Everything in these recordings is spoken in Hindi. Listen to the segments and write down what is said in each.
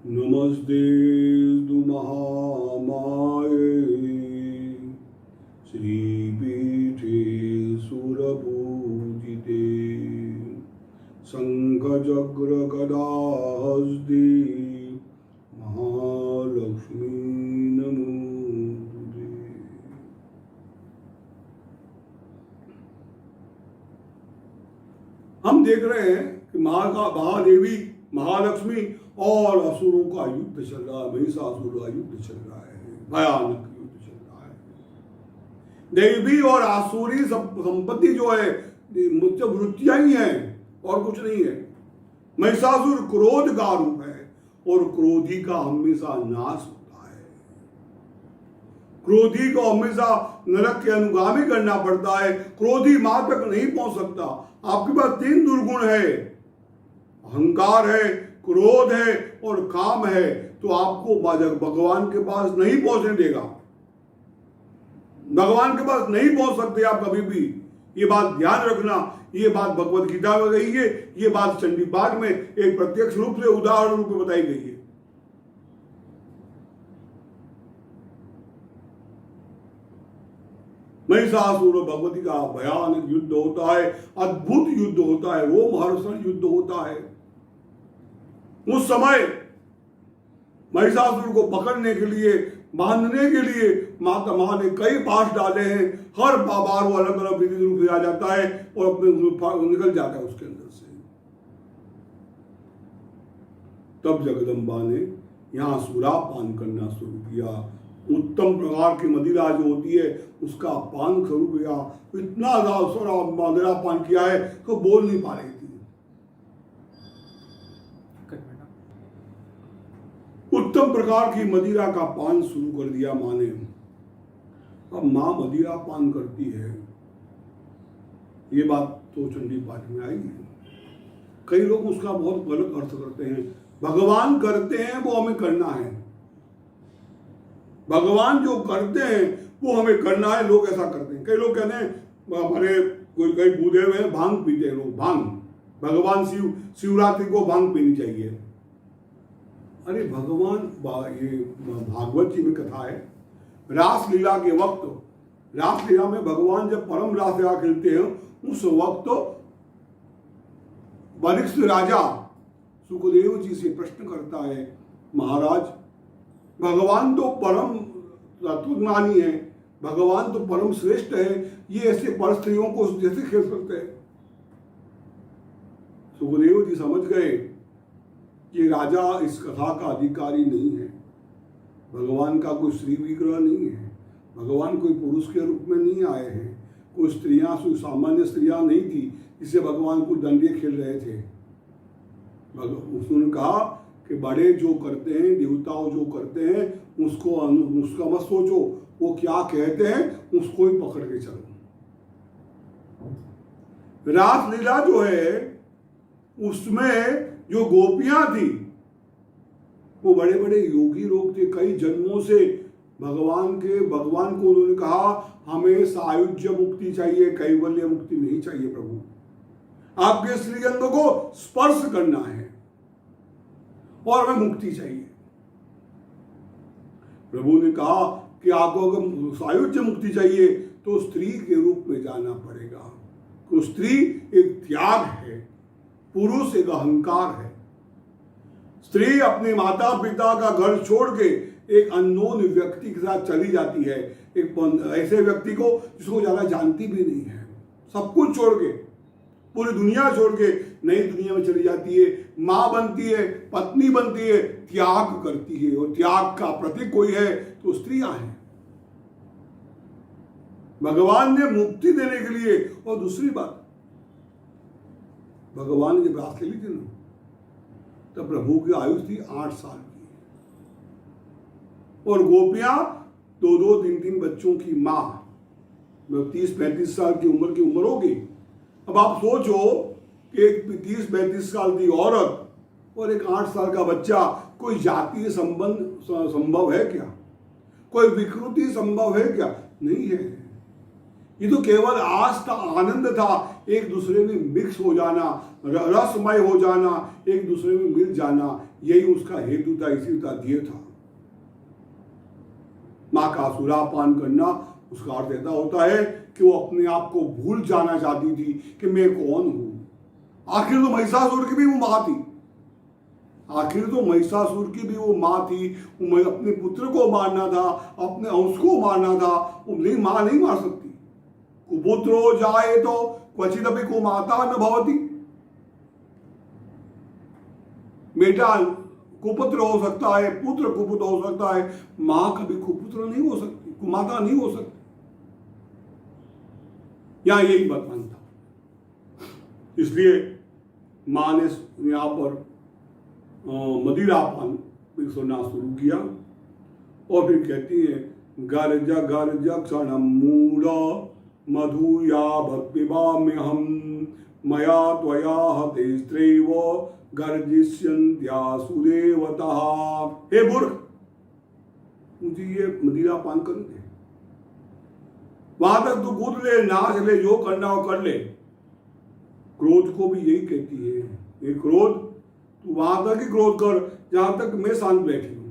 नमस्तेस्तु महामाये श्रीपीठे सुरपूजिते शङ्खचक्रगदाहस्ते महालक्ष्मी नमोस्तुते। हम देख रहे हैं कि महादेवी महालक्ष्मी और असुरों का युद्ध चल रहा है। महिषासुर का युद्ध चल रहा है, भयानक युद्ध चल रहा है। देवी और आसुरी संपत्ति जो है मुझसे वृत्तियां ही हैं और कुछ नहीं है। महिषासुर क्रोध का रूप है और क्रोधी का हमेशा नाश होता है। क्रोधी को हमेशा नरक के अनुगामी करना पड़ता है। क्रोधी मां तक नहीं पहुंच सकता। आपके पास 3 दुर्गुण है, अहंकार है, क्रोध है और काम है, तो आपको भगवान के पास नहीं पहुंचने देगा। भगवान के पास नहीं पहुंच सकते आप कभी भी। ये बात ध्यान रखना। ये बात भगवत गीता में गई है, ये बात चंडी पाठ में एक प्रत्यक्ष रूप से उदाहरण रूप में बताई गई है। महिषासुर और भगवती का भयानक युद्ध होता है, अद्भुत युद्ध होता है, रोमहर्षण युद्ध होता है। उस समय महिषासुर को पकड़ने के लिए, बांधने के लिए माता मां ने कई पाश डाले हैं। हर बार वो अलग अलग विधि रूप से आ जाता है और अपने निकल जाता है उसके अंदर से। तब जगदम्बा ने यहां सुरापान करना शुरू किया। उत्तम प्रकार की मदिरा जो होती है उसका पान शुरू किया। इतना मदिरा पान किया है कि बोल नहीं पा रही थी। उत्तम प्रकार की मदिरा का पान शुरू कर दिया मां ने। अब मां मदिरा पान करती है, ये बात तो चंडी पाठ में आई है। कई लोग उसका बहुत गलत अर्थ करते हैं। भगवान करते हैं वो हमें करना है। भगवान जो करते हैं वो हमें करना है। लोग ऐसा करते हैं। कई लोग कहते हैं हमारे कोई कई बूढ़े हुए भांग पीते हैं लोग, भांग। भगवान शिवरात्रि को भांग पीनी चाहिए। अरे भगवान, ये भागवत जी में कथा है, रासलीला के वक्त, रासलीला में भगवान जब परम रासलीला खेलते हैं उस वक्त वरिष्ठ राजा सुखदेव जी से प्रश्न करता है, महाराज भगवान तो परम तत्वज्ञानी है, भगवान तो परम श्रेष्ठ है, ये ऐसे पर स्त्रियों को जैसे खेल सकते हैं। सुखदेव जी समझ गए कि राजा इस कथा का अधिकारी नहीं है। भगवान का कोई स्त्री विग्रह नहीं है। भगवान कोई पुरुष के रूप में नहीं आए हैं। कोई स्त्रियां सामान्य स्त्रियां नहीं थी जिसे भगवान को दंडिये खेल रहे थे। उसने कहा कि बड़े जो करते हैं, देवताओं जो करते हैं उसका मत सोचो, वो क्या कहते हैं उसको ही पकड़ के चलो। रासलीला जो है उसमें जो गोपियां थी वो बड़े बड़े योगी लोग थे। कई जन्मों से भगवान को उन्होंने कहा हमें सायुज्य मुक्ति चाहिए, कैवल्य मुक्ति नहीं चाहिए प्रभु। आपके श्रीअंग को स्पर्श करना है और हमें मुक्ति चाहिए। प्रभु ने कहा कि आपको अगर सायुज्य मुक्ति चाहिए तो स्त्री के रूप में जाना पड़ेगा। तो स्त्री एक त्याग है, पुरुष एक अहंकार है। स्त्री अपने माता पिता का घर छोड़ के एक अननोन व्यक्ति के साथ चली जाती है, एक ऐसे व्यक्ति को जिसको ज्यादा जानती भी नहीं है। सब कुछ छोड़ के, पूरी दुनिया छोड़ के नई दुनिया में चली जाती है। मां बनती है, पत्नी बनती है, त्याग करती है। और त्याग का प्रतीक कोई है तो स्त्रियां हैं। भगवान ने मुक्ति देने के लिए, और दूसरी बात, भगवान ने जब रास खेली थी ना तब प्रभु की आयु थी 8 साल की, और गोपियां 2-2, 3-3 बच्चों की मां, 30-35 साल की उम्र होगी। अब आप सोचो कि एक 30-35 साल की औरत और एक 8 साल का बच्चा, कोई जातीय संबंध संभव है क्या? कोई विकृति संभव है क्या? नहीं है। ये तो केवल आज का आनंद था, एक दूसरे में मिक्स हो जाना, रसमय हो जाना, एक दूसरे में मिल जाना, यही उसका हेतु था, इसी का ध्येय था। मां का सुरापान करना उसका अर्थ ऐसा होता है कि वो अपने आप को भूल जाना चाहती थी कि मैं कौन हूं। आखिर तो महिषासुर की भी वो मां थी, आखिर तो महिषासुर की भी वो मां थी। वो अपने पुत्र को मारना था, अपने अंश को मारना था, वो नहीं मां नहीं मार सकती। कुपुत्रो जाए तो क्वचिदपि कुमाता न भवति। बेटा कुपुत्र हो सकता है, पुत्र कुपुत्र हो सकता है, मां कभी कुपुत्र नहीं हो सकती, कुमाता नहीं हो सकती। यहां यही बतमान था। इसलिए मां ने यहां पर मदिरापान सुनना शुरू किया और फिर कहती है गर्ज गर्ज क्षण मूढ़ मधुया भक्तिवाम्यहम मया त्वया हते स्त्रैव गर्जिष्यन्त्या सुदेवता। हे मूर्ख, मुझे ये मदिरा पान कर दे, वहां तक तू कूद ले, नाच ले, जो करना हो कर ले। क्रोध को भी यही कहती है, ये क्रोध तू वहां तक ही क्रोध कर जहां तक मैं शांत बैठी हूं।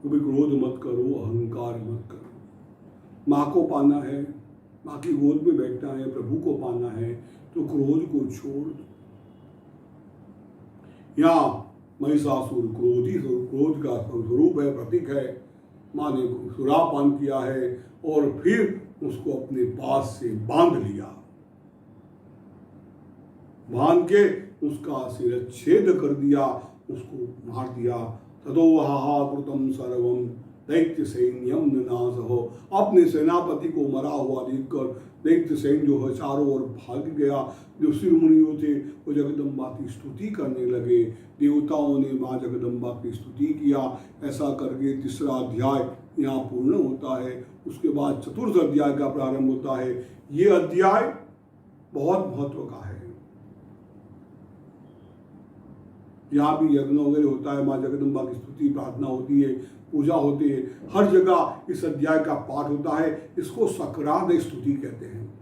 कभी क्रोध मत करो, अहंकार मत करो। मां को पाना है, मां की गोद में बैठना है, प्रभु को पाना है, तो क्रोध को छोड़ दो। यहां महिषासुर क्रोधी, क्रोध का स्वरूप है, प्रतीक है। मां ने सुरापान किया है और फिर उसको अपने पास से बांध लिया, बांध के उसका शिरच्छेद कर दिया, उसको मार दिया। तदोहाकृतम सर्वम दैत्य सैन्यम नासहो। अपने सेनापति को मरा हुआ देखकर दैत्य सैन्य जो है चारों ओर भाग गया। जो शिरोमणियों थे वो जगदम्बा की स्तुति करने लगे, देवताओं ने माँ जगदम्बा की स्तुति किया। ऐसा करके तीसरा अध्याय यहाँ पूर्ण होता है। उसके बाद चतुर्थ अध्याय का प्रारंभ होता है। ये अध्याय बहुत महत्व का है। यहाँ भी यज्ञ वगैरह होता है, माँ जगदम्बा की स्तुति प्रार्थना होती है, पूजा होती है, हर जगह इस अध्याय का पाठ होता है। इसको सक्राद स्तुति कहते हैं।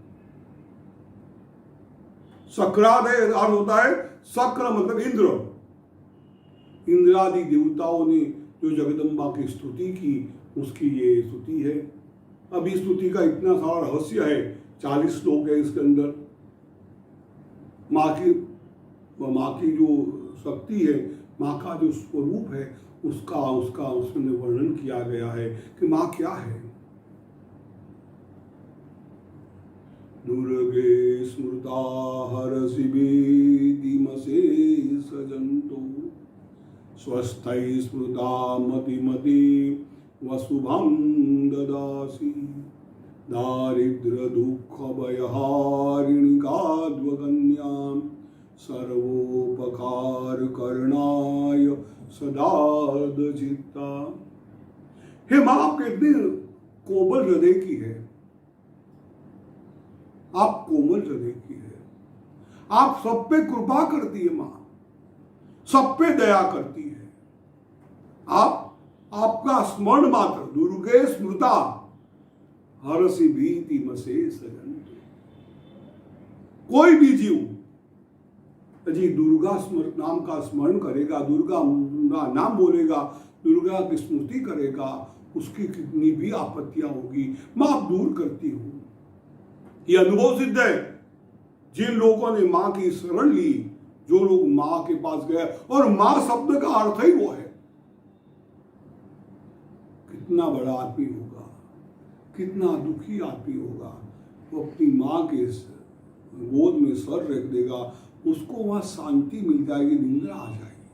सक्राद अर्थ होता है, सक्र मतलब इंद्र, इंद्रादि देवताओं ने जो जगदम्बा की स्तुति की उसकी ये स्तुति है। अब इस स्तुति का इतना सारा रहस्य है, 40 श्लोक है इसके अंदर। माँ की जो शक्ति है, माँ का जो स्वरूप है, उसका उसमें वर्णन किया गया है कि माँ क्या है। दुर्गे स्मृता हरसि भीतिमसे सजन्तो स्वस्थै स्मृता मतिमति वसुभं ददासि दारिद्र्य दुःख भयहारिणि काद्वगन्यां सर्वोपकार करणाय सदादचित्ता। हे मां, आप कितने कोमल हृदय की है, आप कोमल हृदय की है। आप सब पे कृपा करती है मां, सब पे दया करती है। आपका स्मरण मात्र, दुर्गे स्मृता हरसि भीतिमसे सजन्तो। कोई भी जीव जी दुर्गा नाम का स्मरण करेगा, दुर्गा नाम बोलेगा, दुर्गा की स्मृति करेगा, उसकी कितनी भी आपत्तियां होगी मां आप दूर करती हो। ये अनुभव सिद्ध है। जिन लोगों ने मां की शरण ली, जो लोग मां के पास गए, और मां शब्द का अर्थ ही वो है, कितना बड़ा आदमी होगा, कितना दुखी आदमी होगा, वो अपनी मां के गोद में सर रख देगा, उसको वहां शांति मिल जाएगी, निंद्रा आ जाएगी,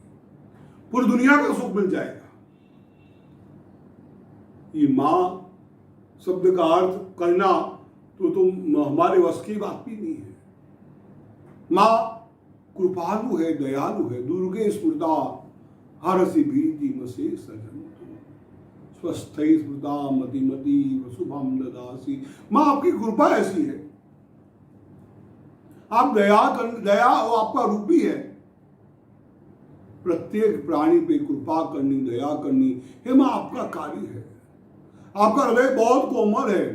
पूरी दुनिया का सुख मिल जाएगा। ये मां शब्द का अर्थ करना तो तुम हमारे वश की बात भी नहीं है। मां कृपालु है, दयालु है। दुर्गे स्मृता हरसि भीतिमसे सजन्तो स्वस्थै स्मृता मतिमति वसुभं ददासि। मां आपकी कृपा ऐसी है, आप दया वो आपका रूप ही है। प्रत्येक प्राणी पे कृपा करनी, दया करनी, हे मां आपका कार्य है। आपका हृदय बहुत कोमल है,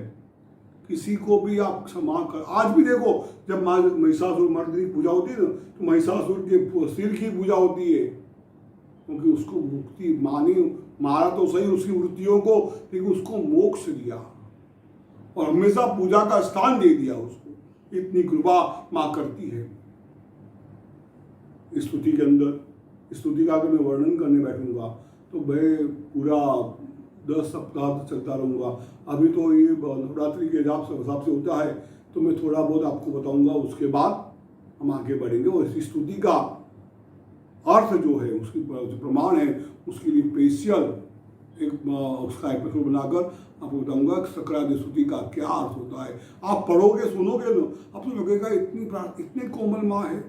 किसी को भी आप क्षमा कर। आज भी देखो, जब महिषासुर मर्दिनी पूजा होती है ना, तो महिषासुर के सिर की पूजा होती है, क्योंकि उसको मुक्ति मारा तो सही उसकी वृत्तियों को, लेकिन उसको मोक्ष दिया और हमेशा पूजा का स्थान दे दिया उसको। इतनी कृपा मां करती है। स्तुति के अंदर, स्तुति का अगर मैं वर्णन करने बैठूंगा तो मैं पूरा 10 सप्ताह तक चलता रहूँगा। अभी तो ये नवरात्रि के हिसाब से होता है, तो मैं थोड़ा बहुत आपको बताऊंगा, उसके बाद हम आगे बढ़ेंगे। और इस स्तुति का अर्थ जो है, उसकी जो प्रमाण है, उसके लिए स्पेशल उसका एपिसोड बनाकर आपको बताऊंगा कि सकरादि स्तुति का क्या अर्थ होता है। आप पढ़ोगे, सुनोगे ना, आपको लगेगा इतनी कोमल माँ है,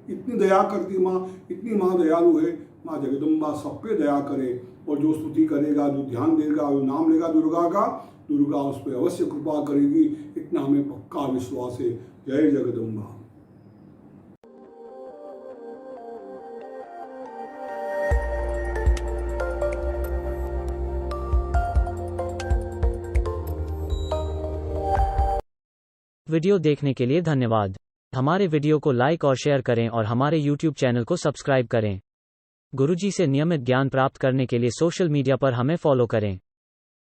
इतनी दया करती माँ, इतनी माँ दयालु है। माँ जगदम्बा सब पे दया करे, और जो स्तुति करेगा, जो ध्यान देगा, जो नाम लेगा दुर्गा का, दुर्गा उस पर अवश्य कृपा करेगी, इतना हमें पक्का विश्वास है। जय जगदम्बा। वीडियो देखने के लिए धन्यवाद। हमारे वीडियो को लाइक और शेयर करें और हमारे YouTube चैनल को सब्सक्राइब करें। गुरुजी से नियमित ज्ञान प्राप्त करने के लिए सोशल मीडिया पर हमें फॉलो करें।